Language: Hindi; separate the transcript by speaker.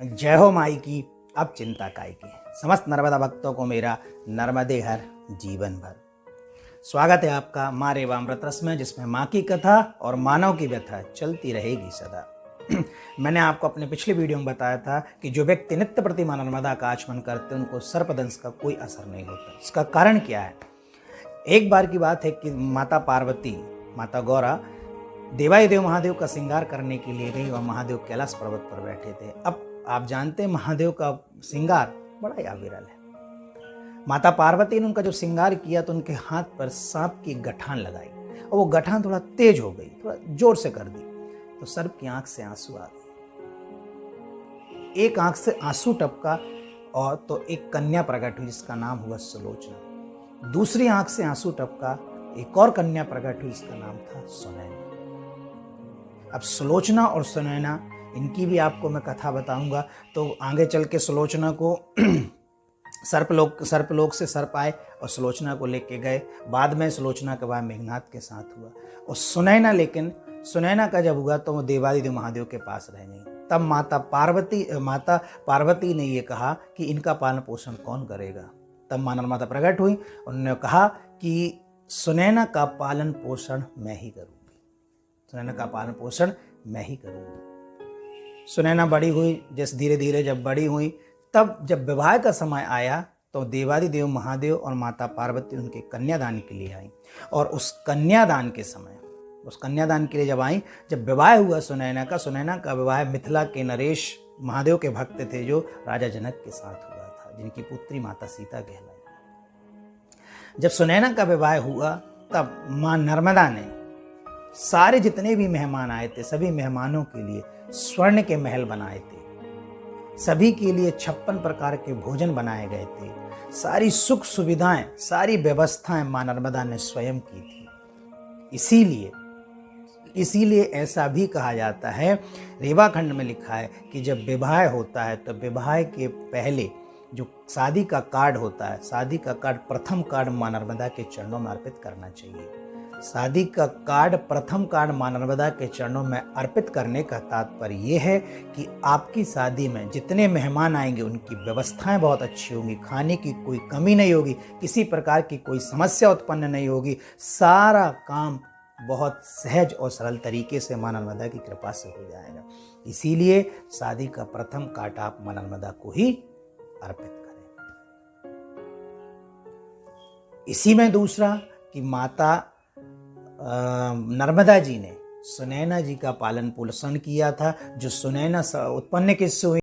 Speaker 1: जय हो माई की अब चिंता काय की। समस्त नर्मदा भक्तों को मेरा नर्मदे हर जीवन भर स्वागत है आपका माँ रेवामृत रस में, जिसमें माँ की कथा और मानव की व्यथा चलती रहेगी सदा। मैंने आपको अपने पिछले वीडियो में बताया था कि जो व्यक्ति नित्य प्रति माँ नर्मदा का आचमन करते हैं उनको सर्पदंश का कोई असर नहीं होता। इसका कारण क्या है? एक बार की बात है कि माता पार्वती, माता गौरा देवादिदेव महादेव का श्रृंगार करने के लिए गई और महादेव कैलाश पर्वत पर बैठे थे। अब आप जानते हैं महादेव का श्रृंगार बड़ा ही विरल है। माता पार्वती ने उनका जो श्रृंगार किया तो उनके हाथ पर सांप की गठान लगाई और वो गठान थोड़ा तेज हो गई, थोड़ा जोर से कर दी तो सर्प की आंख से आंसू आ गए। एक आंख से आंसू टपका और तो एक कन्या प्रकट हुई जिसका नाम हुआ सुलोचना। दूसरी आंख से आंसू टपका, एक और कन्या प्रकट हुई जिसका नाम था सुनैना। अब सुलोचना और सुनैना, इनकी भी आपको मैं कथा बताऊंगा। तो आगे चल के सुलोचना को सर्पलोक से सर्प आए और सुलोचना को लेके गए। बाद में सुलोचना का विवाह मेघनाथ के साथ हुआ और सुनैना का जब हुआ तो वो देवादिदेव महादेव के पास रह गई। तब माता पार्वती ने ये कहा कि इनका पालन पोषण कौन करेगा। तब माँ नर्मदा प्रकट हुई, उन्होंने कहा कि सुनैना का पालन पोषण मैं ही करूँगी, सुनैना का पालन पोषण मैं ही करूँगी। सुनैना बड़ी हुई, जैसे धीरे धीरे जब बड़ी हुई तब जब विवाह का समय आया तो देवादिदेव महादेव और माता पार्वती उनके कन्यादान के लिए आई। और उस कन्यादान के लिए जब आई, जब विवाह हुआ सुनैना का विवाह मिथिला के नरेश महादेव के भक्त थे जो राजा जनक के साथ हुआ था, जिनकी पुत्री माता सीता कहलाई। जब सुनैना का विवाह हुआ तब माँ नर्मदा ने सारे जितने भी मेहमान आए थे सभी मेहमानों के लिए स्वर्ण के महल बनाए थे, सभी के लिए 56 प्रकार के भोजन बनाए गए थे, सारी सुख सुविधाएं, सारी व्यवस्थाएं माँ नर्मदा ने स्वयं की थी। इसीलिए ऐसा भी कहा जाता है, रेवाखंड में लिखा है कि जब विवाह होता है तो विवाह के पहले जो शादी का कार्ड होता है, शादी का कार्ड प्रथम कार्ड माँ नर्मदा के चरणों में अर्पित करना चाहिए। शादी का कार्ड प्रथम कार्ड माँ नर्मदा के चरणों में अर्पित करने का तात्पर्य ये है कि आपकी शादी में जितने मेहमान आएंगे उनकी व्यवस्थाएं बहुत अच्छी होंगी, खाने की कोई कमी नहीं होगी, किसी प्रकार की कोई समस्या उत्पन्न नहीं होगी, सारा काम बहुत सहज और सरल तरीके से माँ नर्मदा की कृपा से हो जाएगा। इसीलिए शादी का प्रथम कार्ड आप माँ नर्मदा को ही अर्पित करें। इसी में दूसरा कि माता नर्मदा जी ने सुनैना जी का पालन पोषण किया था। जो सुनैना उत्पन्न किससे हुई?